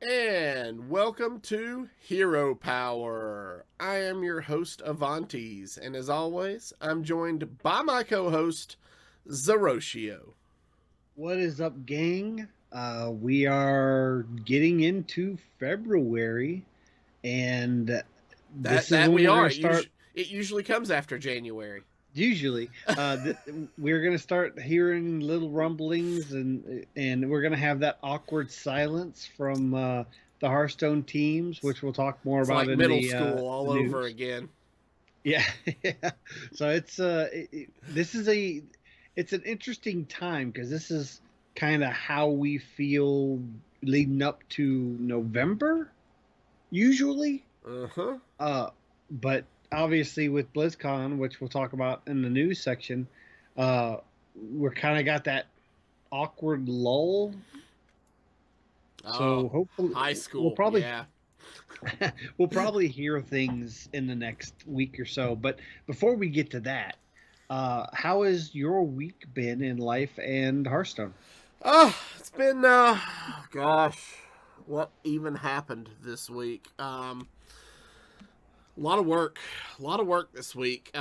And welcome to Hero Power. I am your host, Avantes, and as always, I'm joined by my co host, Zeroshio. What is up, gang? We are getting into February, and That this is that when we we're are. going to start. It usually comes after January. Usually, we're going to start hearing little rumblings, and we're going to have that awkward silence from the Hearthstone teams, which we'll talk more It's about like in middle the school all over news. again. Yeah, yeah. So this is it's an interesting time because this is kind of how we feel leading up to November usually. Uh huh. Uh, but obviously with BlizzCon, which we'll talk about in the news section, uh, we're kind of got that awkward lull. Oh, So hopefully high we'll school. probably Yeah. we'll probably hear things in the next week or so. But before we get to that, how has your week been in life and Hearthstone? Oh, it's been, gosh, what even happened this week? A lot of work, a lot of work this week.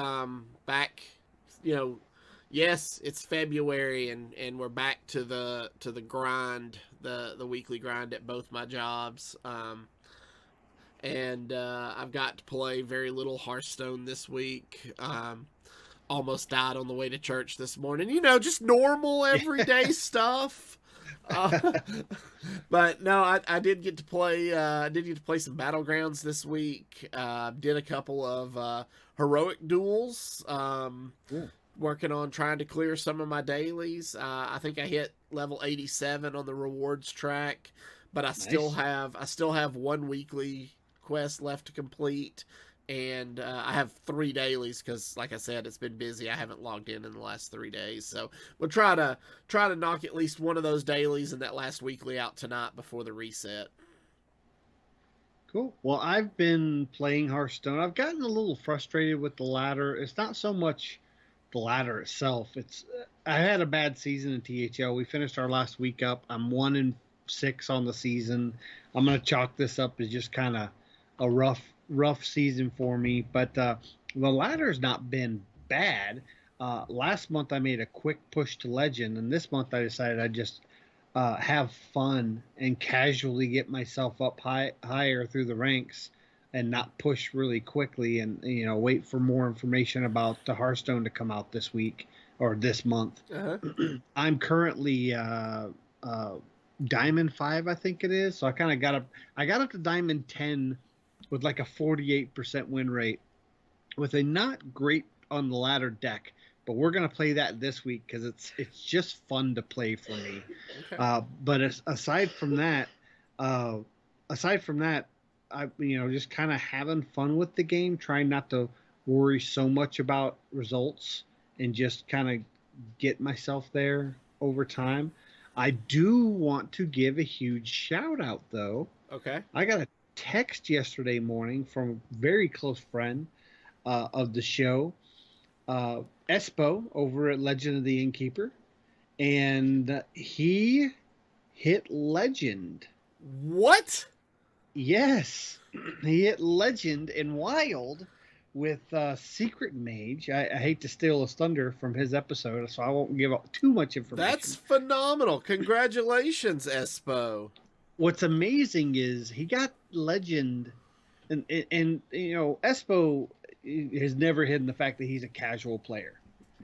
Back, you know, yes, it's February, and we're back to the grind, the weekly grind at both my jobs. And I've got to play very little Hearthstone this week. Almost died on the way to church this morning. Just normal everyday stuff. Uh, but no, I did get to play. I did get to play some battlegrounds this week. Did a couple of heroic duels. Cool. Working on trying to clear some of my dailies. I think I hit level 87 on the rewards track, but Nice. I still have one weekly quest left to complete, and I have three dailies because, like I said, it's been busy. I haven't logged in the last 3 days, so we'll try to knock at least one of those dailies and that last weekly out tonight before the reset. Cool. Well, I've been playing Hearthstone. I've gotten a little frustrated with the ladder. It's not so much the ladder itself. It's I had a bad season in THL. We finished our last week up. I'm 1-6 on the season. I'm gonna chalk this up as just kind of a rough season for me. But the ladder's not been bad. Last month I made a quick push to legend, and this month I decided I'd just have fun and casually get myself up higher through the ranks and not push really quickly and wait for more information about the Hearthstone to come out this week or this month. Uh-huh. I'm currently Diamond 5, I think it is. So I got up to Diamond 10 with like a 48% win rate with a not great on the ladder deck, but we're gonna play that this week because it's just fun to play for me. Okay. But uh, aside from that, I just kind of having fun with the game, trying not to worry so much about results and just kind of get myself there over time. I do want to give a huge shout out though. Okay. I got a text yesterday morning from a very close friend of the show, Espo over at Legend of the Innkeeper, and he hit legend. What? Yes, he hit legend in wild with Secret Mage. I hate to steal a thunder from his episode, so I won't give out too much That's information. phenomenal. Congratulations, Espo. What's amazing is he got legend, and Espo has never hidden the fact that he's a casual player.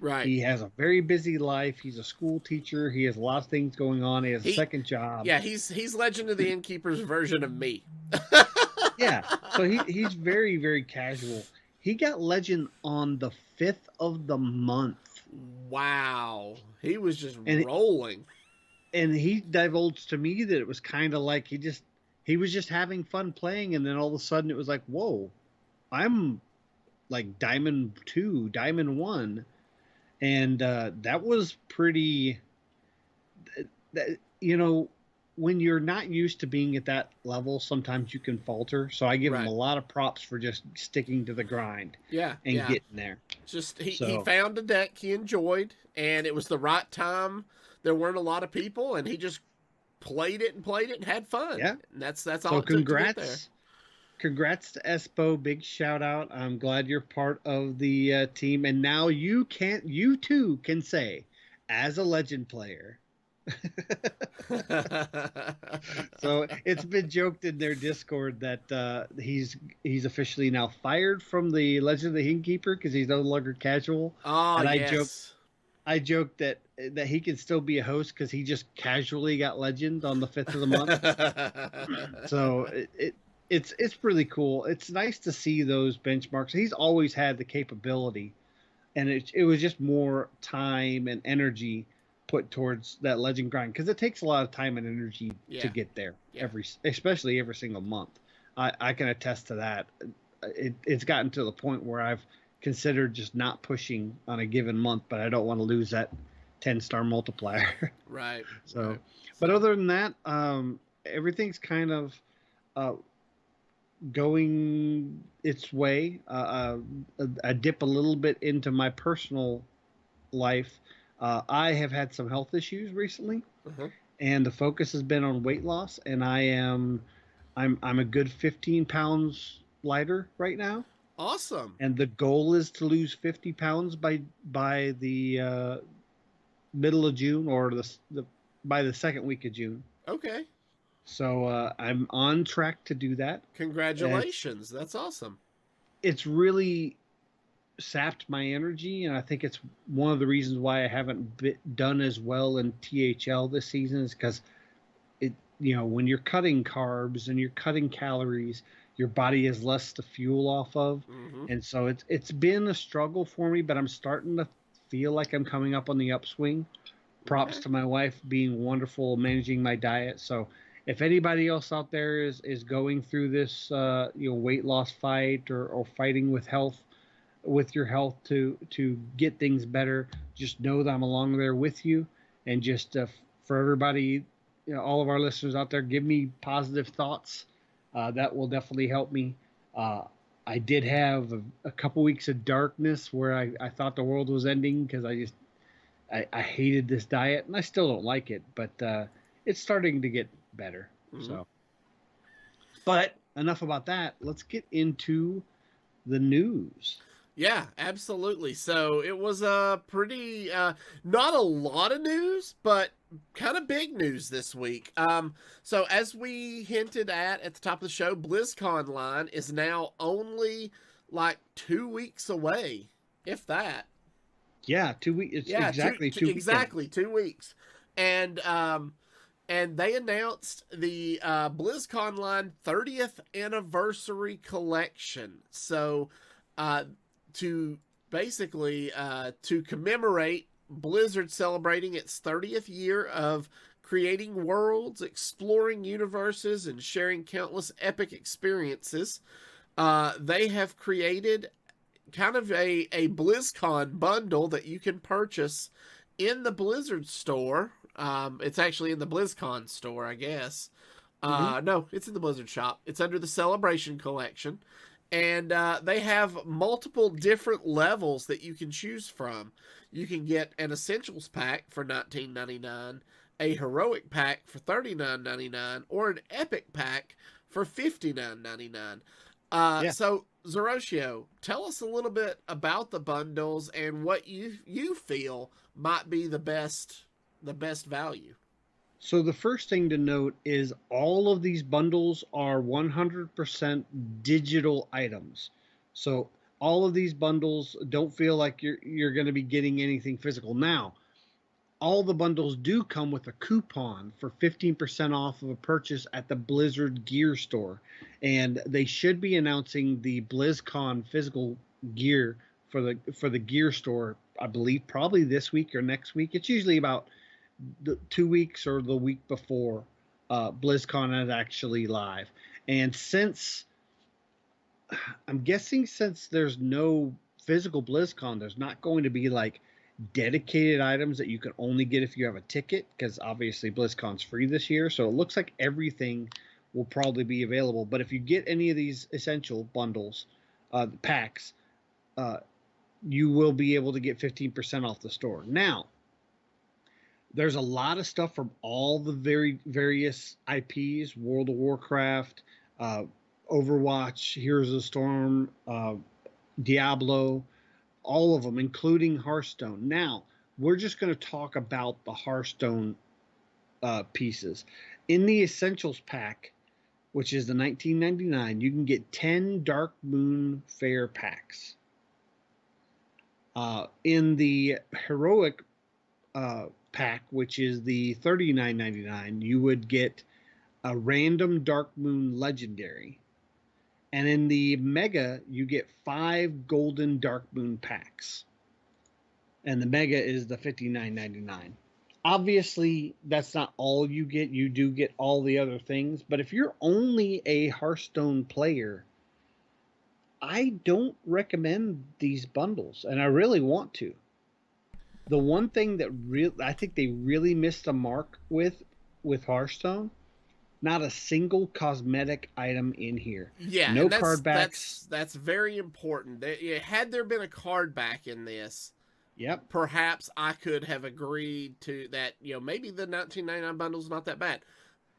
Right. He has a very busy life. He's a school teacher. He has a lot of things going on. He has a He second job. Yeah, he's Legend of the Innkeeper's version of me. Yeah, so he's very very casual. He got legend on the 5th of the month, Wow. He was just and rolling. he divulged to me that it was kind of like he was just having fun playing, and then all of a sudden it was like, whoa, I'm like Diamond 2, Diamond 1, and that was pretty. That when you're not used to being at that level, sometimes you can falter. So I give him a Right. lot of props for just sticking to the grind Yeah, and yeah. getting there. Just he So found a deck he enjoyed, and it was the right time. There weren't a lot of people, and he just played it and had fun. Yeah. And that's all So it took to get there. Congrats to Espo. Big shout out. I'm glad you're part of the team. And now you too can say, as a legend player. So it's been joked in their Discord that he's officially now fired from the Legend of the Innkeeper because he's no longer casual. Oh, And yes. I joked that he can still be a host because he just casually got legend on the 5th of the month. So it's really cool. It's nice to see those benchmarks. He's always had the capability, and it was just more time and energy put towards that legend grind because it takes a lot of time and energy to get there especially every single month. I can attest to that. It's gotten to the point where I've considered just not pushing on a given month, but I don't want to lose that 10-star multiplier. Right. So, right. But other than that, everything's kind of going its way. I dip a little bit into my personal life. I have had some health issues recently, and the focus has been on weight loss. And I'm a good 15 pounds lighter right now. Awesome. And the goal is to lose 50 pounds by the middle of June or by the second week of June. Okay. So I'm on track to do that. Congratulations. That's awesome. It's really sapped my energy, and I think it's one of the reasons why I haven't done as well in THL this season is because when you're cutting carbs and you're cutting calories, your body has less to fuel off of. And so it's been a struggle for me, but I'm starting to feel like I'm coming up on the upswing. Props to my wife being wonderful managing my diet. So if anybody else out there is going through this weight loss fight or fighting with your health to get things better, just know that I'm along there with you. And just for everybody, all of our listeners out there, give me positive thoughts. That will definitely help me. I did have a couple weeks of darkness where I thought the world was ending because I hated this diet, and I still don't like it, but it's starting to get better. So, but enough about that. Let's get into the news. Yeah, absolutely. So it was a pretty, not a lot of news, but kind of big news this week. So as we hinted at the top of the show, BlizzConline is now only like 2 weeks away, if that. Yeah, 2 weeks. It's exactly 2 weeks. Exactly 2 weeks, and they announced the BlizzConline 30th anniversary collection. So, to basically to commemorate Blizzard celebrating its 30th year of creating worlds, exploring universes, and sharing countless epic experiences, they have created kind of a BlizzCon bundle that you can purchase in the Blizzard store. It's actually in the BlizzCon store, I guess. No, it's in the Blizzard shop. It's under the Celebration Collection. And they have multiple different levels that you can choose from. You can get an Essentials pack for $19.99, a Heroic pack for $39.99, or an Epic pack for $59.99. So, Zeroshio, tell us a little bit about the bundles and what you feel might be the best value. So the first thing to note is all of these bundles are 100% digital items. So all of these bundles don't feel like you're going to be getting anything physical. Now, all the bundles do come with a coupon for 15% off of a purchase at the Blizzard Gear Store. And they should be announcing the BlizzCon physical gear for the Gear Store, I believe, probably this week or next week. It's usually about the 2 weeks or the week before BlizzCon is actually live. And I'm guessing since there's no physical BlizzCon, there's not going to be like dedicated items that you can only get if you have a ticket, because obviously BlizzCon's free this year. So it looks like everything will probably be available. But if you get any of these essential bundles, packs, you will be able to get 15% off the store. Now, There's a lot of stuff from all the various IPs: World of Warcraft, uh, Overwatch, Heroes of the Storm, Diablo, all of them, including Hearthstone. Now, we're just going to talk about the Hearthstone pieces. In the Essentials pack, which is the 1999, you can get 10 Dark Moon Fair packs. In the Heroic pack, which is the 39.99, you would get a random Dark Moon Legendary. And in the Mega, you get 5 golden Dark Moon packs. And the Mega is the 59.99. Obviously, that's not all you get. You do get all the other things. But if you're only a Hearthstone player, I don't recommend these bundles. And I really want to. The one thing that I think they really missed the mark with Hearthstone, not a single cosmetic item in here. Yeah, no and card backs. That's very important. Had there been a card back in this, Yep. perhaps I could have agreed to that. Maybe the 1999 bundle is not that bad.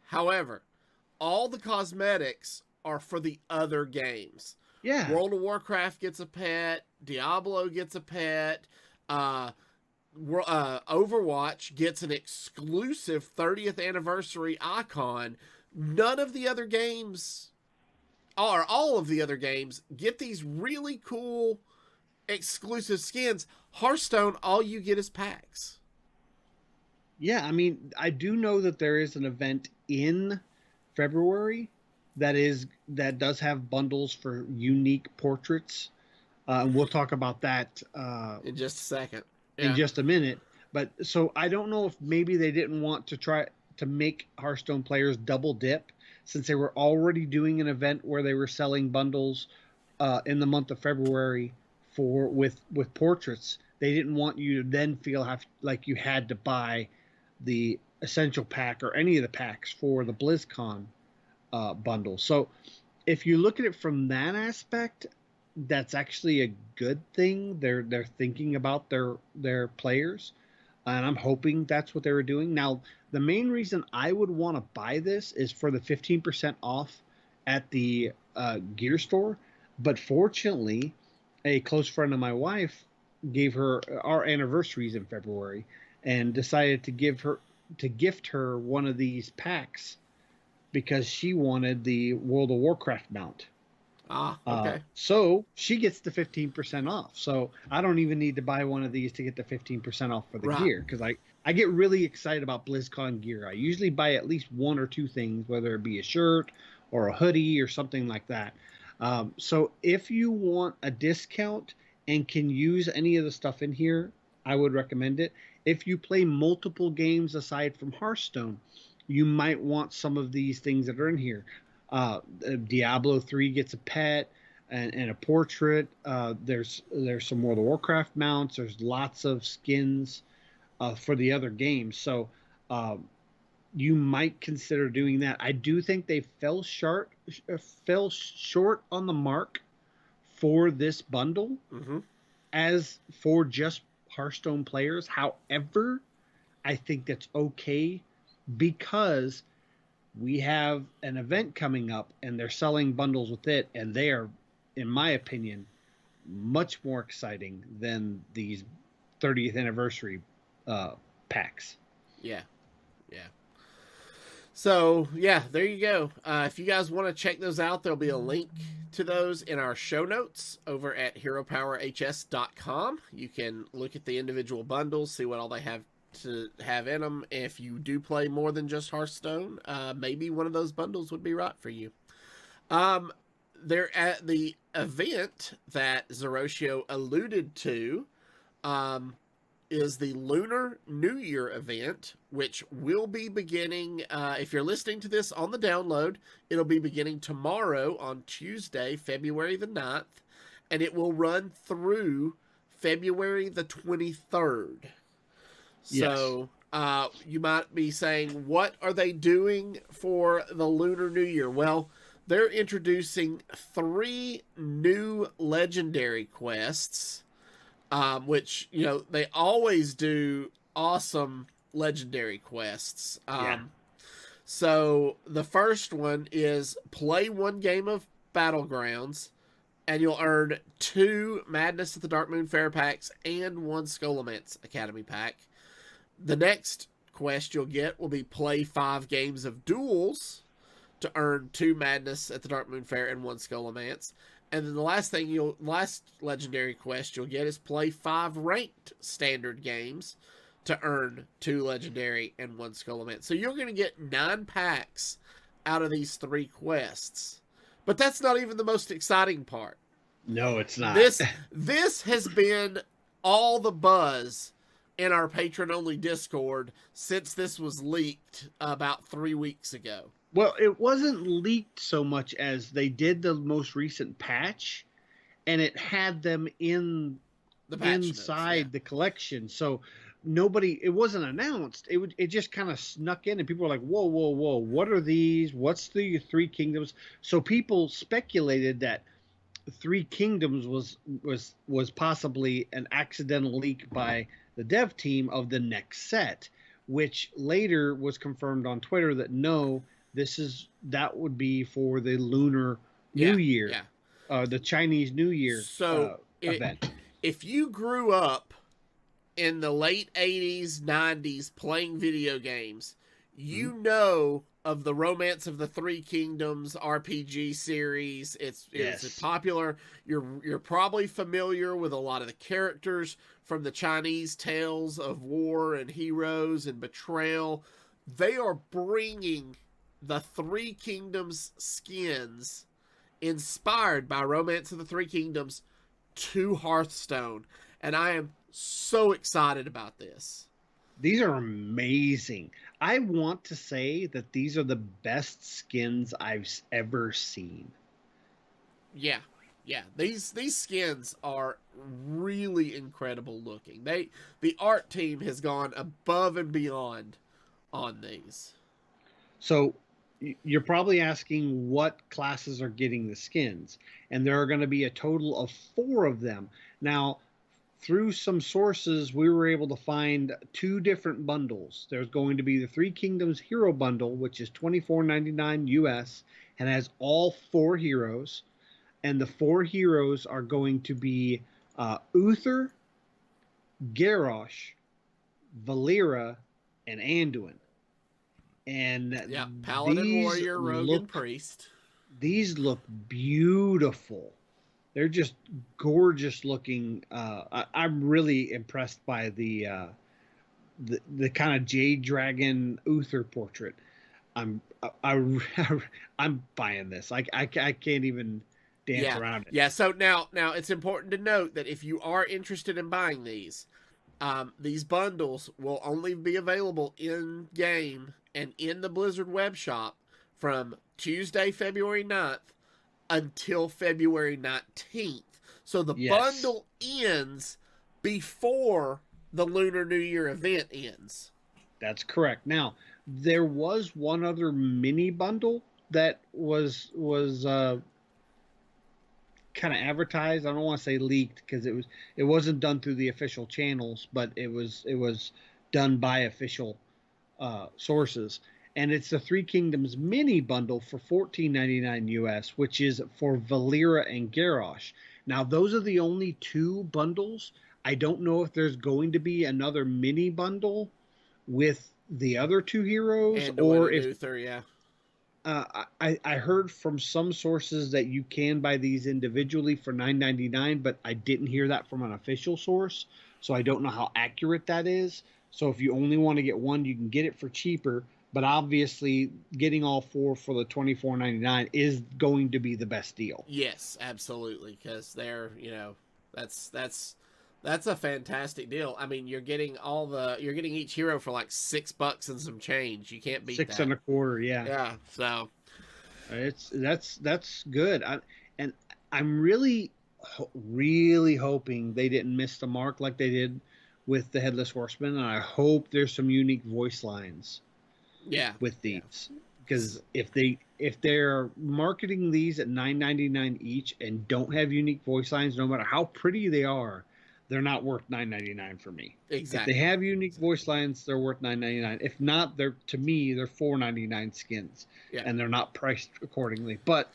However, all the cosmetics are for the other games. Yeah. World of Warcraft gets a pet. Diablo gets a pet. Overwatch gets an exclusive 30th anniversary icon. None of the other games, or all of the other games, get these really cool exclusive skins. Hearthstone, all you get is packs. Yeah, I mean, I do know that there is an event in February that does have bundles for unique portraits. And we'll talk about that in just a second. In just a minute. But so I don't know if maybe they didn't want to try to make Hearthstone players double dip, since they were already doing an event where they were selling bundles in the month of February with portraits. They didn't want you to then feel like you had to buy the essential pack or any of the packs for the BlizzCon bundle. So if you look at it from that aspect, that's actually a good thing. They're thinking about their players, and I'm hoping that's what they were doing. Now, the main reason I would want to buy this is for the 15% off at the gear store. But fortunately, a close friend of my wife gave her our anniversaries in February and decided to gift her one of these packs because she wanted the World of Warcraft mount. Okay. So she gets the 15% off. So I don't even need to buy one of these to get the 15% off for the gear, because I get really excited about BlizzCon gear. I usually buy at least one or two things, whether it be a shirt or a hoodie or something like that. So if you want a discount and can use any of the stuff in here, I would recommend it. If you play multiple games aside from Hearthstone, you might want some of these things that are in here. Diablo 3 gets a pet and a portrait. There's some World of Warcraft mounts. There's lots of skins for the other games. So you might consider doing that. I do think they fell short on the mark for this bundle, as for just Hearthstone players. However, I think that's okay, because we have an event coming up and they're selling bundles with it, and they are, in my opinion, much more exciting than these 30th anniversary packs. Yeah. So, yeah, there you go. If you guys want to check those out, there'll be a link to those in our show notes over at heropowerhs.com. You can look at the individual bundles, see what all they have to have in them. If you do play more than just Hearthstone, maybe one of those bundles would be right for you. They're at the event that Zeroshio alluded to, is the Lunar New Year Event, which will be beginning, if you're listening to this on the download, it'll be beginning tomorrow on Tuesday, February the 9th, and it will run through February the 23rd. So you might be saying, what are they doing for the Lunar New Year? Well, they're introducing 3 new legendary quests, which, they always do awesome legendary quests. Yeah. So the first one is play one game of Battlegrounds, and you'll earn 2 Madness at the Darkmoon Fair packs and 1 Scholomance Academy pack. The next quest you'll get will be play 5 games of Duels to earn 2 Madness at the Darkmoon Fair and 1 Scholomance. And then the last legendary quest you'll get is play 5 ranked standard games to earn 2 legendary and 1 Scholomance. So you're going to get 9 packs out of these 3 quests. But that's not even the most exciting part. No, it's not. This has been all the buzz in our patron only Discord since this was leaked about 3 weeks ago. Well, it wasn't leaked so much as they did the most recent patch, and it had them in The patch inside notes, the collection. So it wasn't announced. It just kind of snuck in, and people were like, "Whoa, whoa, whoa! What are these? What's the Three Kingdoms?" So people speculated that Three Kingdoms was possibly an accidental leak by the dev team of the next set, which later was confirmed on Twitter that no, that would be for the Lunar New Year, the Chinese New Year event. If you grew up in the late 80s, 90s playing video games, you know of the Romance of the Three Kingdoms RPG series. It's popular. You're probably familiar with a lot of the characters from the Chinese tales of war and heroes and betrayal. They are bringing the Three Kingdoms skins inspired by Romance of the Three Kingdoms to Hearthstone, and I am so excited about this. These are amazing. I want to say that these are the best skins I've ever seen. Yeah. These skins are really incredible looking. The art team has gone above and beyond on these. So you're probably asking what classes are getting the skins, and there are going to be a total of 4 of them. Now, through some sources, we were able to find 2 different bundles. There's going to be the Three Kingdoms Hero Bundle, which is $24.99 US and has all 4 heroes. And the 4 heroes are going to be Uther, Garrosh, Valera, and Anduin. And Paladin, Warrior, Rogue, and Priest. These look beautiful. They're just gorgeous looking. I'm really impressed by the kind of Jade Dragon Uther portrait. I'm buying this. I can't even dance around it. Yeah. So now it's important to note that if you are interested in buying these bundles will only be available in game and in the Blizzard web shop from Tuesday, February 9th until February 19th. So the bundle ends before the Lunar New Year event ends. That's correct. Now, there was one other mini bundle that was kind of advertised. I don't want to say leaked because it wasn't done through the official channels, but it was done by official sources. And it's the Three Kingdoms mini bundle for $14.99 US, which is for Valera and Garrosh. Now, those are the only 2 bundles. I don't know if there's going to be another mini bundle with the other 2 heroes, or if Uther, I heard from some sources that you can buy these individually for $9.99, but I didn't hear that from an official source, so I don't know how accurate that is. So if you only want to get one, you can get it for cheaper. But obviously, getting all 4 for the $24.99 is going to be the best deal. Yes, absolutely, because they're that's a fantastic deal. I mean, you're getting each hero for like $6 and some change. You can't beat that. $6.25, yeah. Yeah, so that's good. I'm really hoping they didn't miss the mark like they did with the Headless Horseman, and I hope there's some unique voice lines. With these, because if they're marketing these at $9.99 each and don't have unique voice lines, no matter how pretty they are, they're not worth $9.99 for me. Exactly. If they have unique voice lines, they're worth $9.99. If not, to me they're $4.99 skins, Yeah. and they're not priced accordingly. But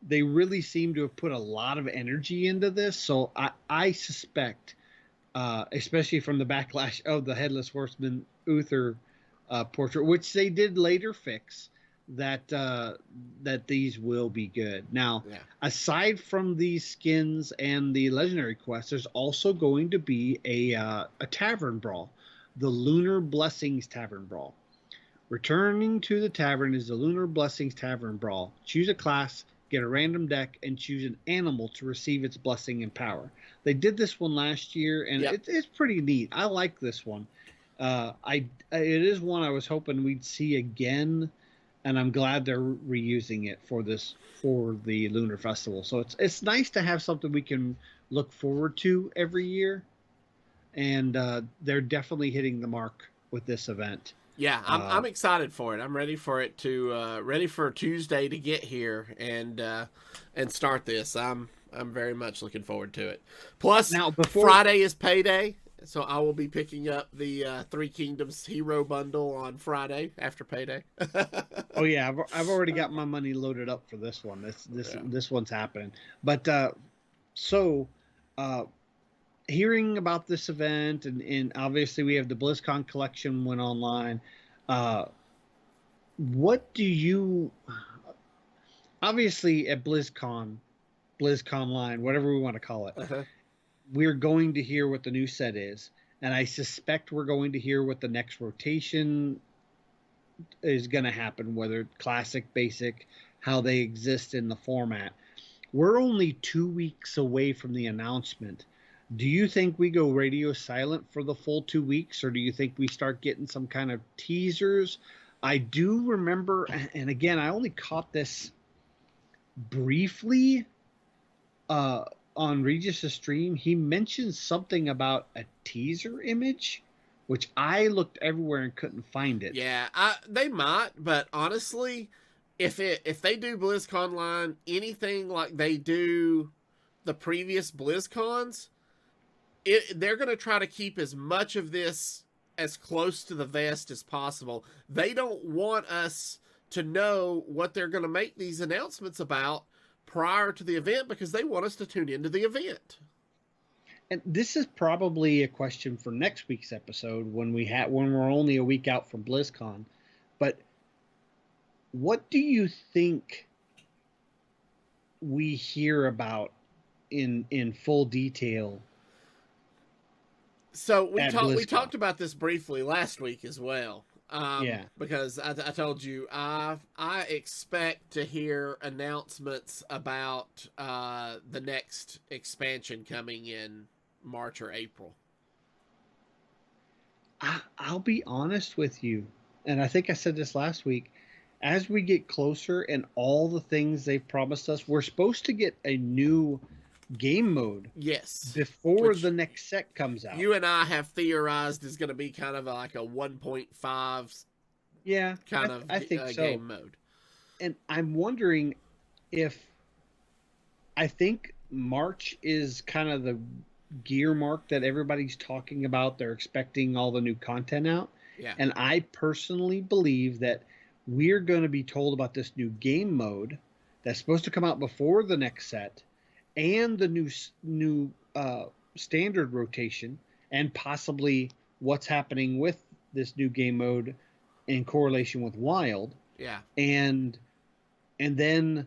they really seem to have put a lot of energy into this, so I suspect, especially from the backlash of the Headless Horseman Uther portrait, which they did later fix, that these will be good. Now, aside from these skins and the legendary quests, there's also going to be a tavern brawl, the Lunar Blessings Tavern Brawl. Returning to the tavern is the Lunar Blessings Tavern Brawl. Choose a class, get a random deck, and choose an animal to receive its blessing and power. They did this one last year, and it's pretty neat. I like this one. It is one I was hoping we'd see again, and I'm glad they're reusing it for the Lunar Festival. So it's nice to have something we can look forward to every year, and they're definitely hitting the mark with this event. Yeah, I'm excited for it. I'm ready for it to ready for Tuesday to get here and start this. I'm very much looking forward to it. Plus, now Friday is payday, so I will be picking up the Three Kingdoms Hero Bundle on Friday after payday. Oh yeah, I've already got my money loaded up for this one. This one's happening. But hearing about this event, and obviously we have the BlizzCon collection went online. What do you, obviously at BlizzConline, whatever we want to call it, we're going to hear what the new set is, and I suspect we're going to hear what the next rotation is going to happen, whether classic, basic, how they exist in the format. We're only 2 weeks away from the announcement. Do you think we go radio silent for the full 2 weeks, or do you think we start getting some kind of teasers? I do remember, and again, I only caught this briefly on Regis' stream. He mentioned something about a teaser image, which I looked everywhere and couldn't find it. Yeah, they might, but honestly, if they do BlizzConline anything like they do the previous BlizzCons, they're going to try to keep as much of this as close to the vest as possible. They don't want us to know what they're going to make these announcements about prior to the event, because they want us to tune into the event. And this is probably a question for next week's episode when we're only a week out from BlizzCon. But what do you think we hear about in full detail? So we talked about this briefly last week as well. Because I told you I expect to hear announcements about the next expansion coming in March or April. I'll be honest with you, and I think I said this last week. As we get closer and all the things they've promised us, we're supposed to get a new game mode. Yes. Before the next set comes out. You and I have theorized is going to be kind of like a 1.5 I think so. Game mode. And I'm wondering if, I think March is kind of the gear mark that everybody's talking about. They're expecting all the new content out. Yeah. And I personally believe that we're going to be told about this new game mode that's supposed to come out before the next set, and the new standard rotation, and possibly what's happening with this new game mode in correlation with Wild. Yeah. And then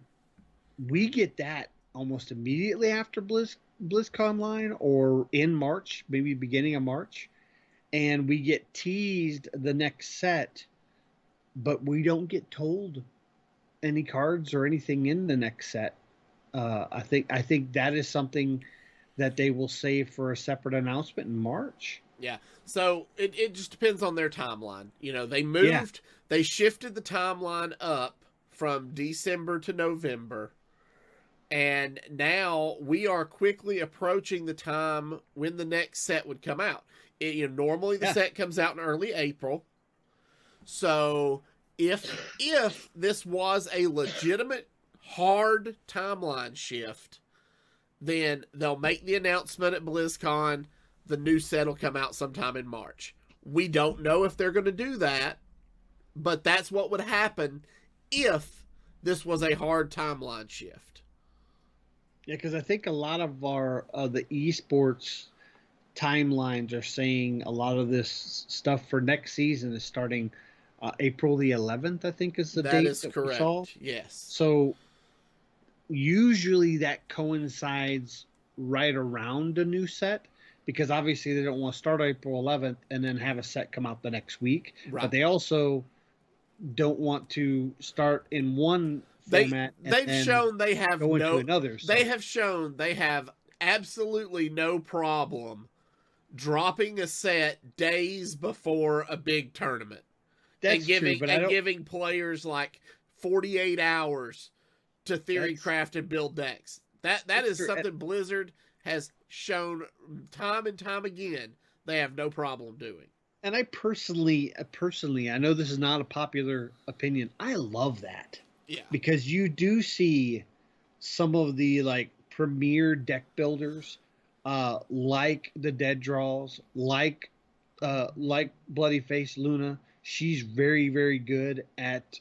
we get that almost immediately after BlizzConline, or in March, maybe beginning of March, and we get teased the next set, but we don't get told any cards or anything in the next set. I think that is something that they will save for a separate announcement in March. Yeah. So it just depends on their timeline. You know, they shifted the timeline up from December to November. And now we are quickly approaching the time when the next set would come out. Normally the set comes out in early April. So if this was a legitimate hard timeline shift, then they'll make the announcement at BlizzCon. the new set will come out sometime in March. We don't know if they're going to do that, but that's what would happen if this was a hard timeline shift. Yeah, because I think a lot of our the esports timelines are saying a lot of this stuff for next season is starting April the 11th, I think is the That date is that we saw. correct. Yes. So usually that coincides right around a new set because obviously they don't want to start April 11th and then have a set come out the next week. Right. But they also don't want to start in one format they've shown they have go into another. So. They have shown they have absolutely no problem dropping a set days before a big tournament. That's true, but giving players like 48 hours to theory craft and build decks. That is true. Something Blizzard has shown time and time again they have no problem doing. And I personally, I know this is not a popular opinion. I love that. Yeah. Because you do see some of the like premier deck builders, like the Dead Draws, like Bloody Face Luna. She's very, very good at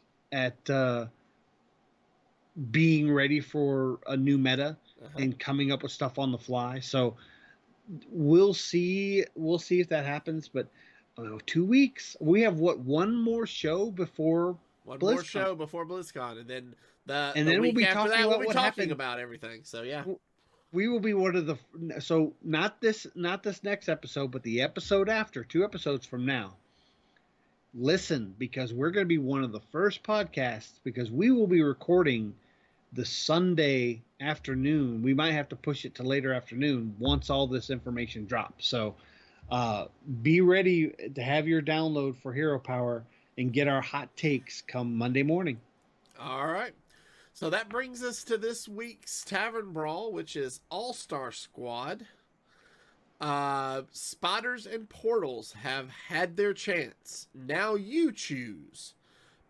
being ready for a new meta and coming up with stuff on the fly. So we'll see if that happens. But 2 weeks. We have one more show before BlizzCon, and then we'll be talking about everything. So yeah, we will be one of the not this next episode, but the episode after, 2 episodes from now. Listen, because we're going to be one of the first podcasts because we will be recording the Sunday afternoon. We might have to push it to later afternoon once all this information drops. So be ready to have your download for Hero Power and get our hot takes come Monday morning. All right. So that brings us to this week's Tavern Brawl, which is All-Star Squad. Spotters and Portals have had their chance. Now you choose.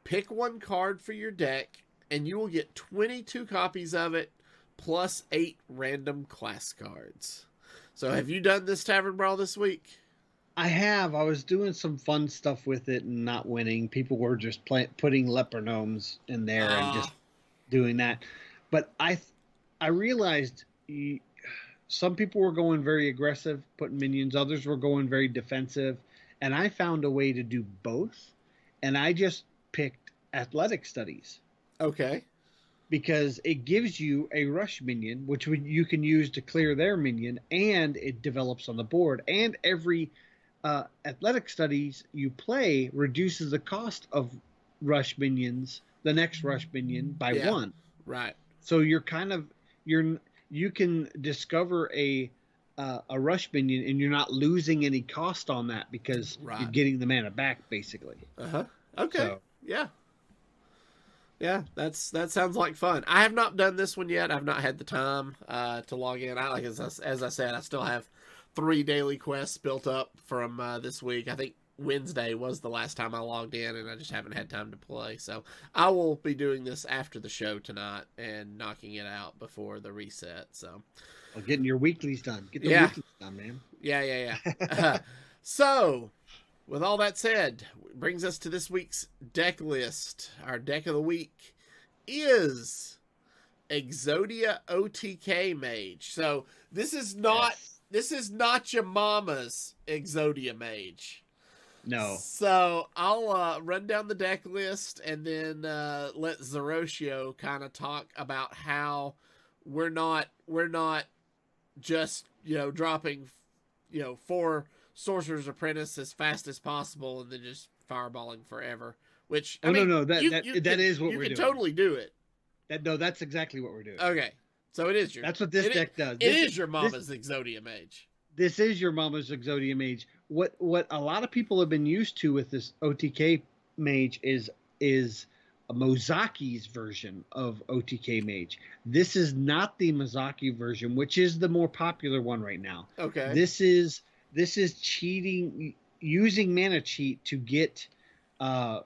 Pick one card for your deck, and you will get 22 copies of it, plus 8 random class cards. So have you done this Tavern Brawl this week? I have. I was doing some fun stuff with it and not winning. People were just putting leper gnomes in there and just doing that. But I realized some people were going very aggressive, putting minions. Others were going very defensive. And I found a way to do both. And I just picked athletic studies. Okay. Because it gives you a rush minion, which you can use to clear their minion, and it develops on the board. And every athletic studies you play reduces the cost of rush minions, the next rush minion, by 1. Right. So you're kind of you can discover a rush minion, and you're not losing any cost on that because you're getting the mana back, basically. Okay. So, yeah. Yeah, that sounds like fun. I have not done this one yet. I've not had the time to log in. As I said, I still have 3 daily quests built up from this week. I think Wednesday was the last time I logged in, and I just haven't had time to play. So I will be doing this after the show tonight and knocking it out before the reset. So, getting your weeklies done. Get the weeklies done, man. Yeah. So, with all that said, it brings us to this week's deck list. Our deck of the week is Exodia OTK Mage. So this is not your mama's Exodia Mage. No. So I'll run down the deck list and then let Zeroshio kind of talk about how we're not just dropping 4 Sorcerer's Apprentice as fast as possible and then just fireballing forever. Which that is what we're doing. You can totally do it. That's exactly what we're doing. Okay, so it is that's what this deck does. It is your mama's Exodia Mage. This is your mama's Exodia Mage. What a lot of people have been used to with this OTK Mage is a Mozaki's version of OTK Mage. This is not the Mozaki version, which is the more popular one right now. Okay. This is cheating, using mana cheat to get the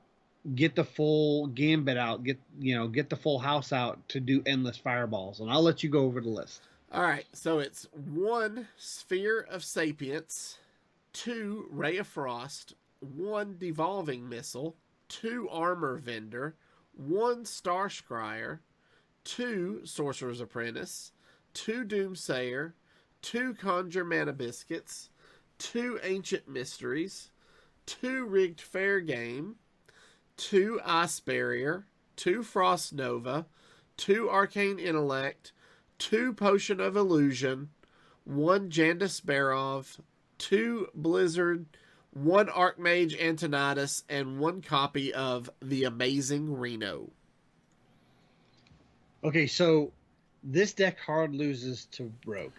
full gambit out, get the full house out to do endless fireballs. And I'll let you go over the list. All right, so it's 1 Sphere of Sapience, 2 Ray of Frost, 1 Devolving Missile, 2 Armor Vendor, 1 Star Scryer, 2 Sorcerer's Apprentice, 2 Doomsayer, 2 Conjure Mana Biscuits, 2 Ancient Mysteries, 2 Rigged Fair Game, 2 Ice Barrier, 2 Frost Nova, 2 Arcane Intellect, 2 Potion of Illusion, 1 Jandis Barov, 2 Blizzard, 1 Archmage Antonidas, and 1 copy of The Amazing Reno. Okay, so this deck hard loses to Rogue.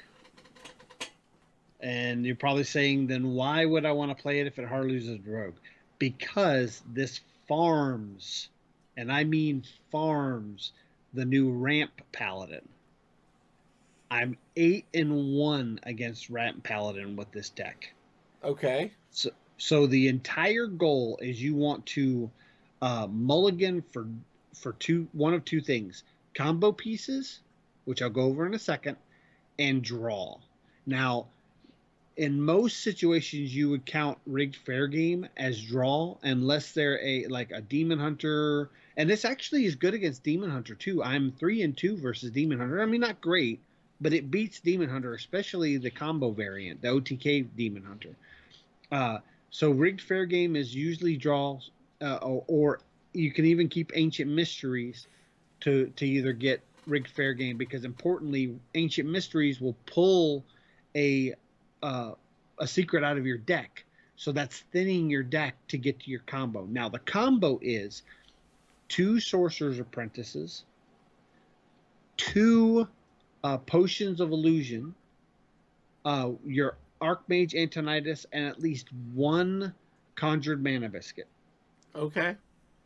And you're probably saying, then why would I want to play it if it hard loses to Rogue? Because this farms, and I mean farms, the new Ramp Paladin. I'm 8-1 against Ramp Paladin with this deck. Okay. So the entire goal is you want to mulligan for one of two things: combo pieces, which I'll go over in a second, and draw. Now, in most situations, you would count Rigged Fair Game as draw, unless they're a Demon Hunter, and this actually is good against Demon Hunter too. I'm 3-2 versus Demon Hunter. I mean, not great, but it beats Demon Hunter, especially the combo variant, the OTK Demon Hunter. So Rigged Fair Game is usually draws, or you can even keep Ancient Mysteries to either get Rigged Fair Game, because importantly, Ancient Mysteries will pull a secret out of your deck. So that's thinning your deck to get to your combo. Now the combo is 2 Sorcerer's Apprentices, 2 Potions of Illusion, your Archmage Antonidas, and at least 1 Conjured Mana Biscuit. Okay.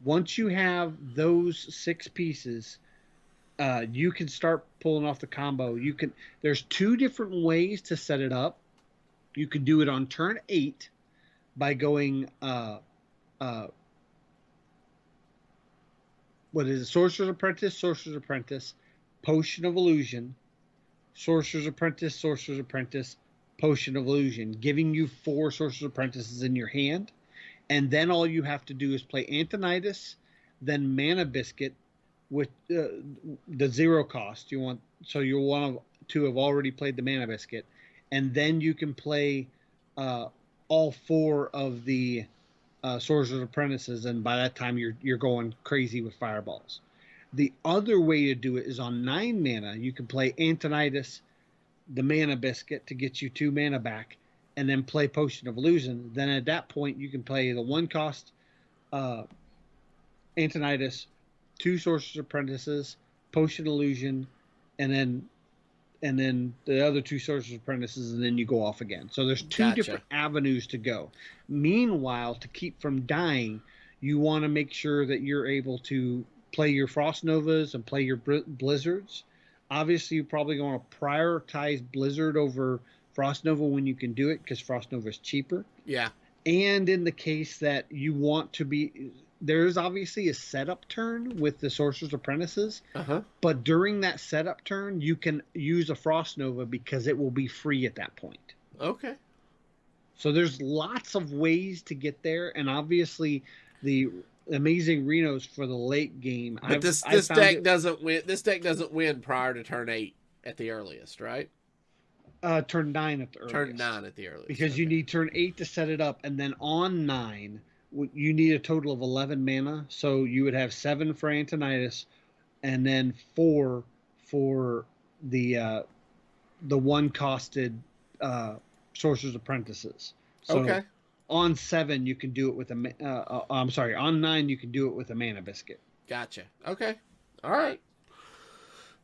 Once you have those 6 pieces, you can start pulling off the combo. There's 2 different ways to set it up. You can do it on turn 8 by going what is it? Sorcerer's Apprentice, Potion of Illusion, Sorcerer's Apprentice, Potion of Illusion, giving you 4 Sorcerer's Apprentices in your hand. And then all you have to do is play Antonidas, then Mana Biscuit with the 0 cost. You'll want to have already played the Mana Biscuit, and then you can play all 4 of the Sorcerer's Apprentices, and by that time you're going crazy with fireballs. The other way to do it is on 9 mana. You can play Antonidas, the Mana Biscuit to get you 2 mana back, and then play Potion of Illusion. Then at that point you can play the 1 cost Antonidas, 2 Sorcerer's Apprentices, Potion of Illusion, and then the other 2 Sorcerer's Apprentices, and then you go off again. So there's 2 different avenues to go. Meanwhile, to keep from dying, you want to make sure that you're able to play your Frost Novas and play your Blizzards. Obviously, you're probably going to prioritize Blizzard over Frost Nova when you can do it, because Frost Nova is cheaper. Yeah. And in the case that you want to be... There's obviously a setup turn with the Sorcerer's Apprentices, but during that setup turn, you can use a Frost Nova because it will be free at that point. Okay. So there's lots of ways to get there, and obviously the Amazing Renos for the late game. But this deck doesn't win. This deck doesn't win prior to turn 8 at the earliest, right? Turn 9 at the earliest. Turn 9 at the earliest. Because you need turn 8 to set it up, and then on 9... you need a total of 11 mana, so you would have 7 for Antonidas, and then 4 for the 1-costed Sorcerer's Apprentices. So okay. On 7 you can do it with on 9 you can do it with a Mana Biscuit. Gotcha. Okay. All right.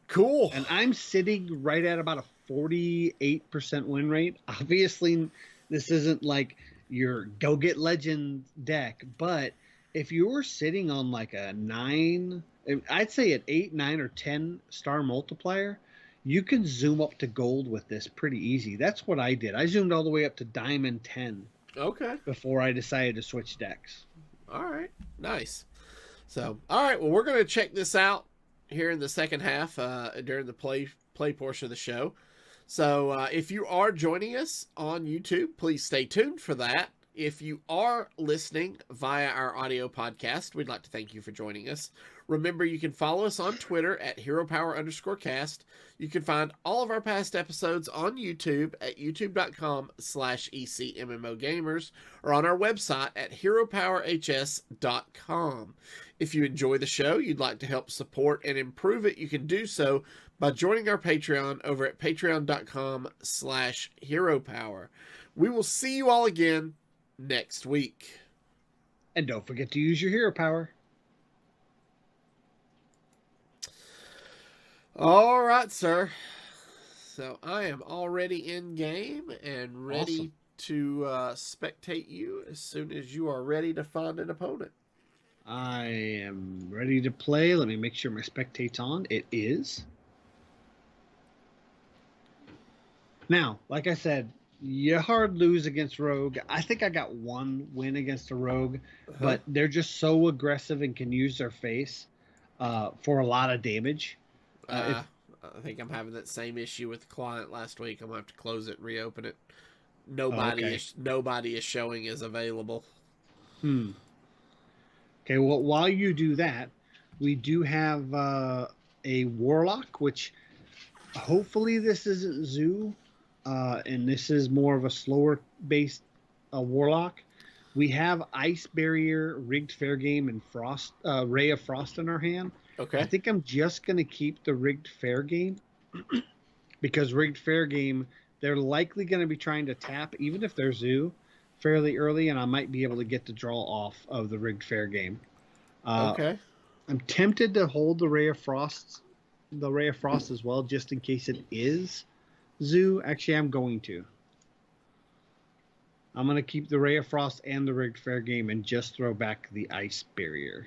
Cool. And I'm sitting right at about a 48% win rate. Obviously, this isn't like your go get legend deck, but if you're sitting on like a 9, I'd say an 8, 9, or 10 star multiplier, you can zoom up to gold with this pretty easy. That's what I did. I zoomed all the way up to diamond 10. Okay. Before I decided to switch decks. All right. Nice. So, all right. Well, we're going to check this out here in the second half during the play portion of the show. So if you are joining us on YouTube, please stay tuned for that. If you are listening via our audio podcast, we'd like to thank you for joining us. Remember, you can follow us on Twitter at HeroPower_cast. You can find all of our past episodes on YouTube at youtube.com/ECMMOGamers or on our website at HeroPowerHS.com. If you enjoy the show, you'd like to help support and improve it, you can do so by joining our Patreon over at patreon.com/HeroPower. We will see you all again next week. And don't forget to use your hero power. All right, sir. So I am already in game and ready to spectate you as soon as you are ready to find an opponent. I am ready to play. Let me make sure my spectate's on. It is. Now, like I said, you hard lose against Rogue. I think I got one win against a Rogue, but they're just so aggressive and can use their face for a lot of damage. I think I'm having that same issue with the client last week. I'm going to have to close it and reopen it. Nobody is showing as available. Okay, well, while you do that, we do have a Warlock, which hopefully this isn't Zoo, and this is more of a slower-based Warlock. We have Ice Barrier, Rigged Fair Game, and Frost Ray of Frost in our hand. Okay. I think I'm just going to keep the Rigged Fair Game because Rigged Fair Game, they're likely going to be trying to tap, even if they're Zoo, fairly early, and I might be able to get the draw off of the Rigged Fair Game. Okay. I'm tempted to hold the Ray of Frost as well, just in case it is Zoo. Actually, I'm going to. I'm going to keep the Ray of Frost and the Rigged Fair Game and just throw back the Ice Barrier.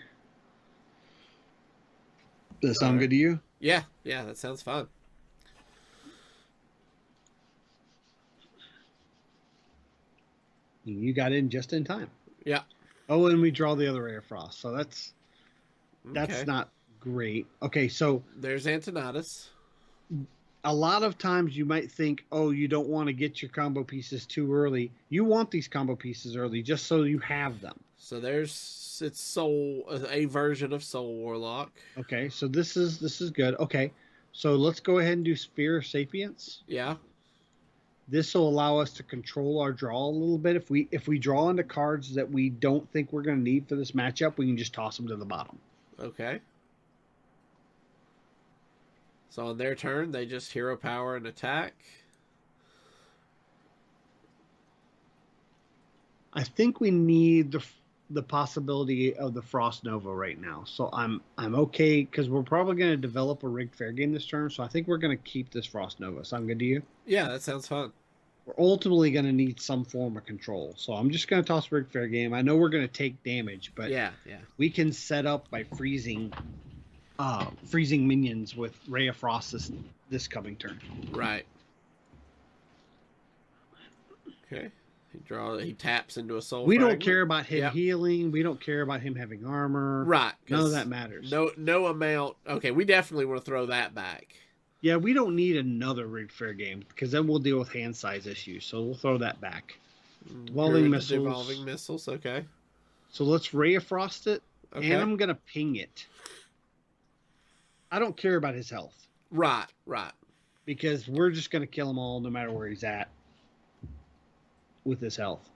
Does that sound good to you? Yeah, that sounds fun. You got in just in time. Yeah. Oh, and we draw the other Ray of Frost, so that's Okay. not great. Okay, so there's Antonidas. A lot of times you might think, oh, you don't want to get your combo pieces too early. You want these combo pieces early just so you have them. So it's Soul, a version of Soul Warlock. Okay, so this is good. Okay, so let's go ahead and do Sphere of Sapience. Yeah. This will allow us to control our draw a little bit. If we draw into cards that we don't think we're going to need for this matchup, we can just toss them to the bottom. Okay. So on their turn, they just hero power and attack. I think we need the possibility of the Frost Nova right now. So I'm okay because we're probably going to develop a Rigged Fair Game this turn. So I think we're going to keep this Frost Nova. Sound good to you? Yeah, that sounds fun. We're ultimately going to need some form of control. So I'm just going to toss Rigged Fair Game. I know we're going to take damage, but we can set up by freezing minions with Ray of Frost this coming turn. Right. Okay. He taps into a soul. We fragment. Don't care about him healing. We don't care about him having armor. Right. None of that matters. No amount. Okay, we definitely want to throw that back. Yeah, we don't need another Rigged Fair Game because then we'll deal with hand size issues. So we'll throw that back. Devolving missiles. Okay. So let's Ray of Frost it, and I'm gonna ping it. I don't care about his health. Right. Because we're just gonna kill him all no matter where he's at with his health.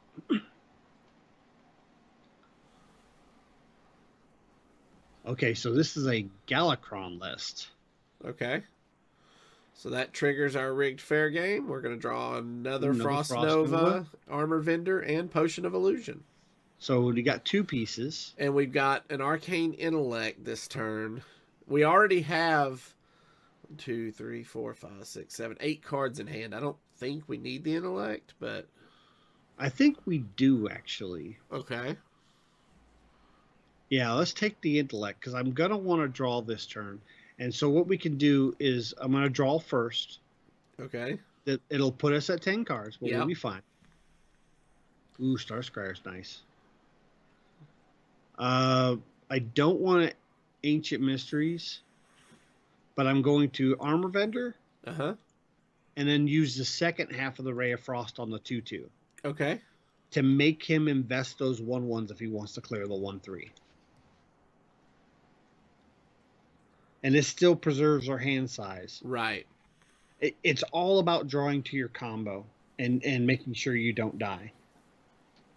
Okay, so this is a Galakron list. Okay. So that triggers our Rigged Fair Game. We're going to draw another Frost Nova, Armor Vendor, and Potion of Illusion. So we got two pieces. And we've got an Arcane Intellect this turn. We already have 1, 2, 3, 4, 5, 6, 7, 8 cards in hand. I don't think we need the Intellect, but... I think we do, actually. Okay. Yeah, let's take the Intellect, because I'm going to want to draw this turn. And so what we can do is I'm going to draw first. Okay. It'll put us at 10 cards, but we'll be fine. Ooh, Star Scryer's nice. I don't want Ancient Mysteries, but I'm going to Armor Vendor. Uh-huh. and then use the second half of the Ray of Frost on the 2/2 Okay. to make him invest those 1/1s if he wants to clear the 1/3. And it still preserves our hand size. Right. It's all about drawing to your combo and making sure you don't die.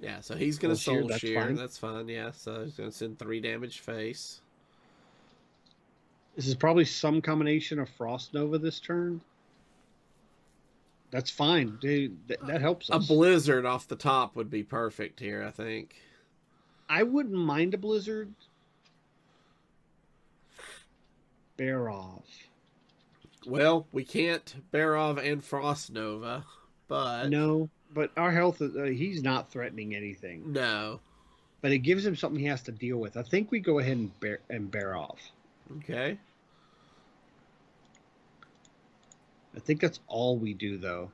Yeah, so he's going to Soul Soul Shear, that's Shear. fine. That's fine, yeah. So he's going to send 3 damage face. This is probably some combination of Frost Nova this turn. That's fine. That helps us. A Blizzard off the top would be perfect here, I think. I wouldn't mind a Blizzard. Barov. Well, we can't Barov and Frost Nova, but... No, but our health, he's not threatening anything. No. But it gives him something he has to deal with. I think we go ahead and Barov. Okay. I think that's all we do, though.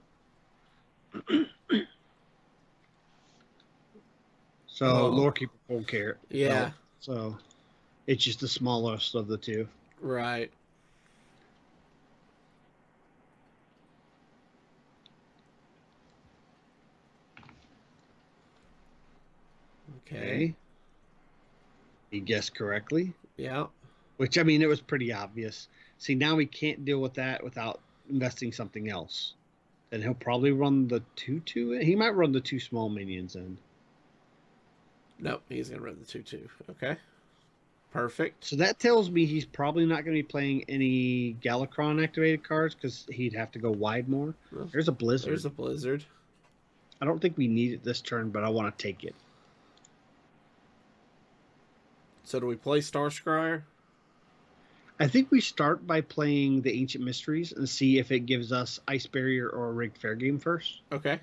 So, Lore Keeper won't care. Yeah. So, it's just the smallest of the two. Right. Okay. He guessed correctly. Yeah. Which, I mean, it was pretty obvious. See, now we can't deal with that without investing something else. Then he'll probably run the 2/2. He might run the 2 small minions in. Nope, he's going to run the 2/2. Okay. Perfect. So that tells me he's probably not going to be playing any Galakron activated cards because he'd have to go wide more. Well, there's a Blizzard. There's a Blizzard. I don't think we need it this turn, but I want to take it. So do we play Starscryer? I think we start by playing the Ancient Mysteries and see if it gives us Ice Barrier or a Rigged Fair Game first. Okay.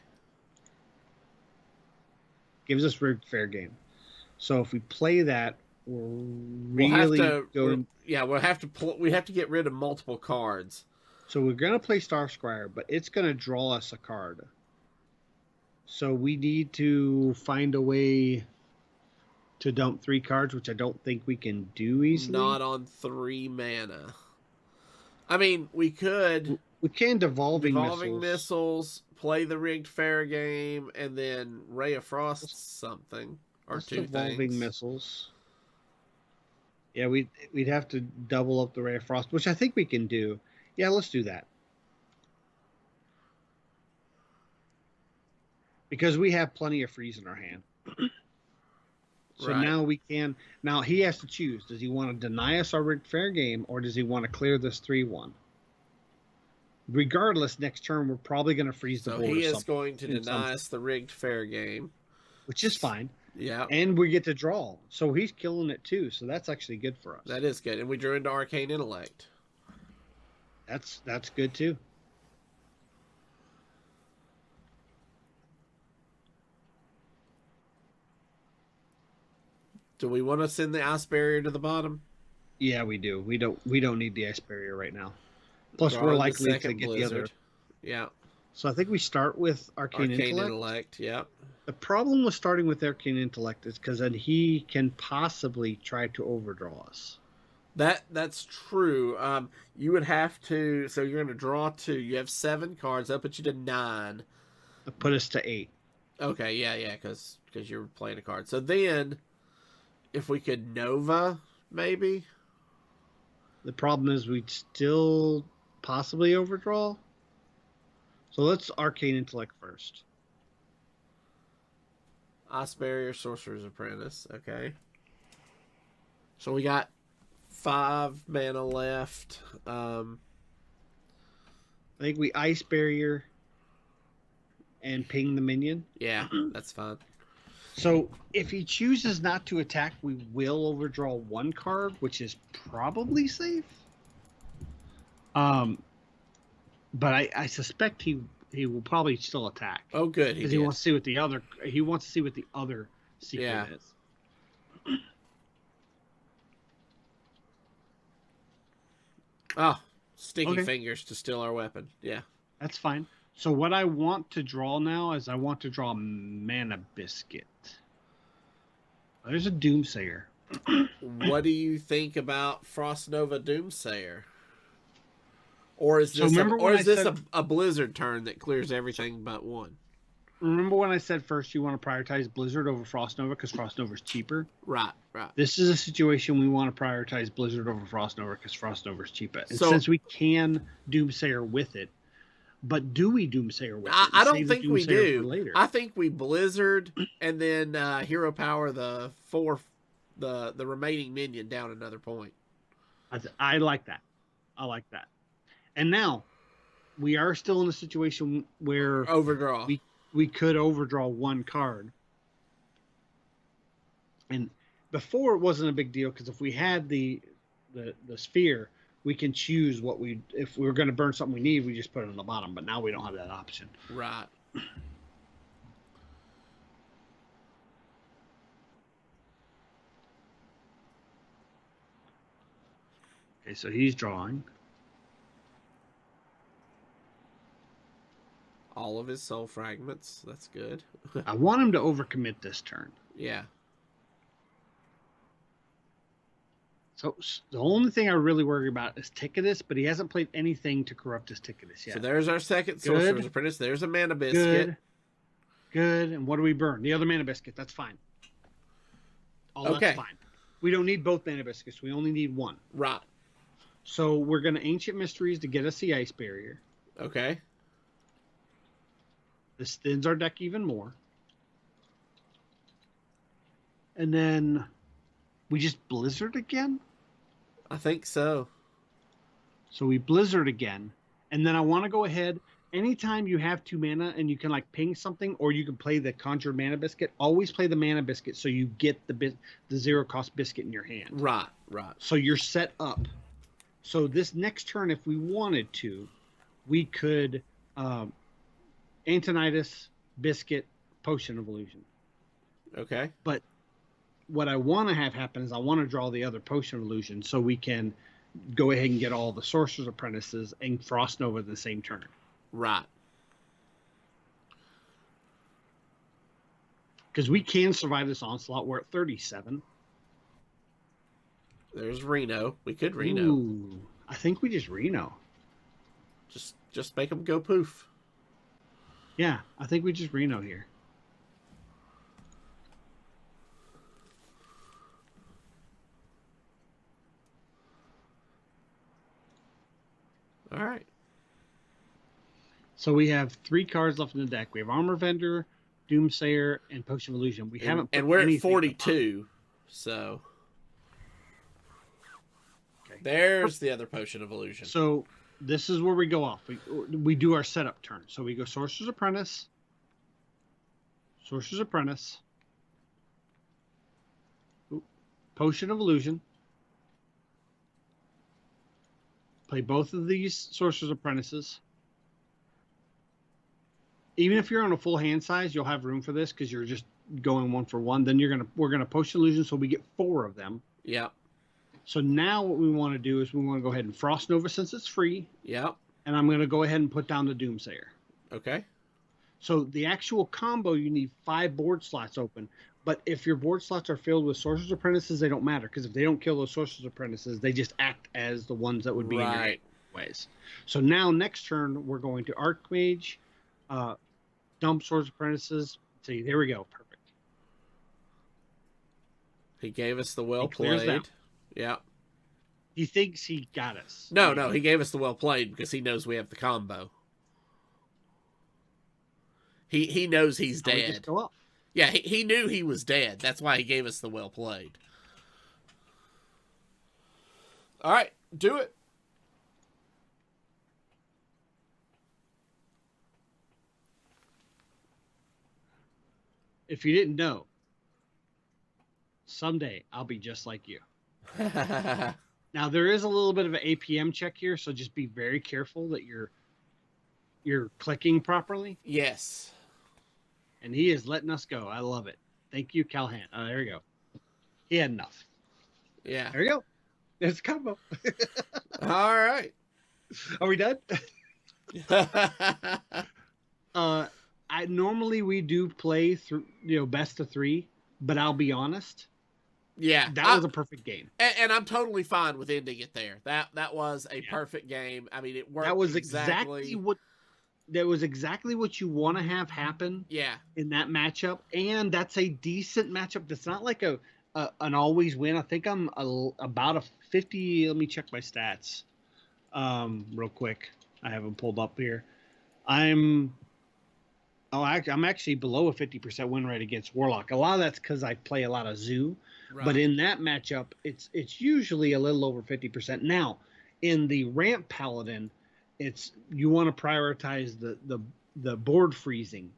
Gives us Rigged Fair Game. So if we play that, we're really going. Yeah, we have to get rid of multiple cards. So we're going to play Starscryer, but it's going to draw us a card. So we need to find a way to dump 3 cards, which I don't think we can do easily. Not on 3 mana. I mean, we could. We can Devolving Missiles, play the Rigged Fair Game, and then Ray of Frost something. Or 2 Devolving Missiles. Yeah, we'd have to double up the Ray of Frost, which I think we can do. Yeah, let's do that. Because we have plenty of freeze in our hand. So right. Now we can. Now he has to choose. Does he want to deny us our Rigged Fair Game, or does he want to clear this 3/1? Regardless, next turn we're probably going to freeze the board. So he is going to deny us the Rigged Fair Game, which is fine. Yeah, and we get to draw. So he's killing it too. So that's actually good for us. That is good, and we drew into Arcane Intellect. That's good too. Do we want to send the Ice Barrier to the bottom? Yeah, we do. We don't need the Ice Barrier right now. Plus, we're likely to get Blizzard. the other. Yeah. So I think we start with Arcane Intellect. Yeah. The problem with starting with Arcane Intellect is because then he can possibly try to overdraw us. That's true. You would have to. So you're going to draw 2. You have 7 cards. That'll put you to 9. That put us to 8. Okay. Yeah. Because you're playing a card. So then, if we could Nova, maybe. The problem is we'd still possibly overdraw. So let's Arcane Intellect first. Ice Barrier, Sorcerer's Apprentice. Okay. So we got 5 mana left. I think we Ice Barrier and ping the minion. Yeah, that's fine. So if he chooses not to attack, we will overdraw 1 card, which is probably safe. But I suspect he will probably still attack. Oh, good. Because he wants to see what the other secret is. Oh, sticky fingers to steal our weapon. Yeah. That's fine. So what I want to draw now is I want to draw Mana Biscuit. There's a Doomsayer. What do you think about Frost Nova Doomsayer? Or is So this remember when I this said, a blizzard turn that clears everything but one? remember when I said first you want to prioritize Blizzard over Frost Nova because Frost Nova is cheaper? Right, right. This is a situation we want to prioritize Blizzard over Frost Nova because Frost Nova is cheaper. And So since we can Doomsayer with it, but do we Doomsayer with it and I don't save the think we Doomsayer for do. later? I think we blizzard and then hero power the remaining minion down another point. I like that. I like that. And now we are still in a situation where Overdraw. we could overdraw one card. And before it wasn't a big deal because if we had the sphere, we can choose what we if we were going to burn something we need, we just put it on the bottom. But now we don't have that option. Right. Okay, so he's drawing. All of his soul fragments. That's good. I want him to overcommit this turn. Yeah. So the only thing I really worry about is Ticketus, but he hasn't played anything to corrupt his Ticketus yet. So there's our second Sorcerer's Apprentice. There's a Mana Biscuit. Good. And what do we burn? The other Mana Biscuit. That's fine. That's fine. We don't need both Mana Biscuits. We only need one. Right. So we're going to Ancient Mysteries to get us the Ice Barrier. Okay. This thins our deck even more. And then we just Blizzard again? I think so. So we Blizzard again. And then I want to go ahead. Anytime you have 2 mana and you can like ping something or you can play the Conjured Mana Biscuit, always play the Mana Biscuit so you get the 0 cost biscuit in your hand. Right, right. So you're set up. So this next turn, if we wanted to, we could Antonitis, Biscuit, Potion of Illusion. Okay. But what I want to have happen is I want to draw the other Potion of Illusion so we can go ahead and get all the Sorcerer's Apprentices and Frost Nova the same turn. Right. Because we can survive this onslaught. We're at 37. There's Reno. We could Reno. Ooh, I think we just Reno. Just make them go poof. Yeah, I think we just Reno here. All right. So we have 3 cards left in the deck. We have Armor Vendor, Doomsayer, and Potion of Illusion. We haven't. And we're at 42. So okay. There's the other Potion of Illusion. So this is where we go off. We do our setup turn. So we go Sorcerer's Apprentice, Potion of Illusion. Play both of these Sorcerer's Apprentices. Even if you're on a full hand size, you'll have room for this because you're just going 1 for 1. Then we're gonna Potion Illusion, so we get 4 of them. Yeah. So now what we want to do is we want to go ahead and Frost Nova since it's free. Yep. And I'm going to go ahead and put down the Doomsayer. Okay. So the actual combo, you need 5 board slots open. But if your board slots are filled with Sorcerer's Apprentices, they don't matter. Because if they don't kill those Sorcerer's Apprentices, they just act as the ones that would be in your hand ways. So now next turn, we're going to Archmage, dump Sorcerer's Apprentices. See, there we go. Perfect. He gave us the well played. Yeah. He thinks he got us. No, he gave us the well played because he knows we have the combo. He knows he's dead. Just go up. Yeah, he knew he was dead. That's why he gave us the well played. All right, do it. If you didn't know, someday I'll be just like you. Now there is a little bit of an APM check here, so just be very careful that you're clicking properly. Yes. And he is letting us go. I love it. Thank you, Calhan. Oh, there we go. He had enough. Yeah. There we go. There's a combo. All right. Are we done? We do play through, best of 3, but I'll be honest, Yeah, that was a perfect game. And I'm totally fine with ending it there. That was a perfect game. I mean, it worked That was exactly. exactly what you want to have happen. Yeah. In that matchup, and that's a decent matchup. That's not like an always win. I think I'm about a 50. Let me check my stats, real quick. I have them pulled up here. I'm actually below a 50% win rate against Warlock. A lot of that's because I play a lot of Zoo, Right. but in that matchup, it's usually a little over 50%. Now, in the Ramp Paladin, you want to prioritize the board freezing,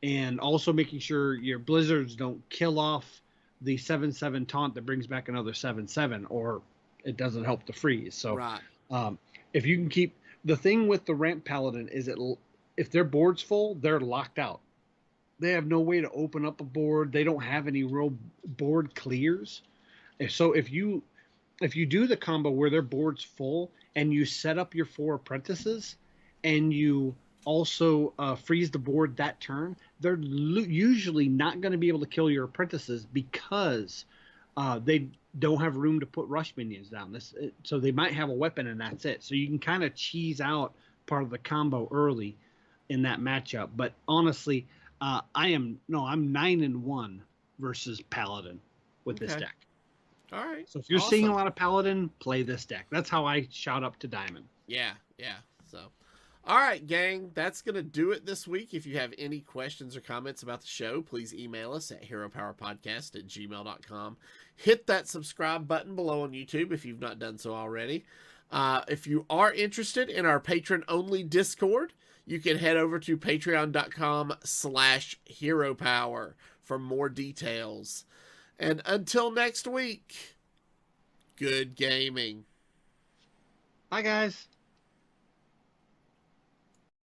and also making sure your blizzards don't kill off the 7/7 taunt that brings back another 7/7, or it doesn't help the freeze. So, right. If you can keep the thing with the Ramp Paladin is if their board's full, they're locked out. They have no way to open up a board. They don't have any real board clears. So if you do the combo where their board's full and you set up your 4 apprentices and you also freeze the board that turn, they're usually not going to be able to kill your apprentices because they don't have room to put rush minions down. So they might have a weapon and that's it. So you can kind of cheese out part of the combo early in that matchup. But honestly, I'm 9-1 versus Paladin with this deck. All right. So if you're seeing a lot of Paladin, play this deck. That's how I shot up to Diamond. Yeah. So, all right, gang, that's going to do it this week. If you have any questions or comments about the show, please email us at heropowerpodcast@gmail.com. Hit that subscribe button below on YouTube if you've not done so already. If you are interested in our patron-only Discord, you can head over to patreon.com/heropower for more details. And until next week, good gaming. Bye, guys.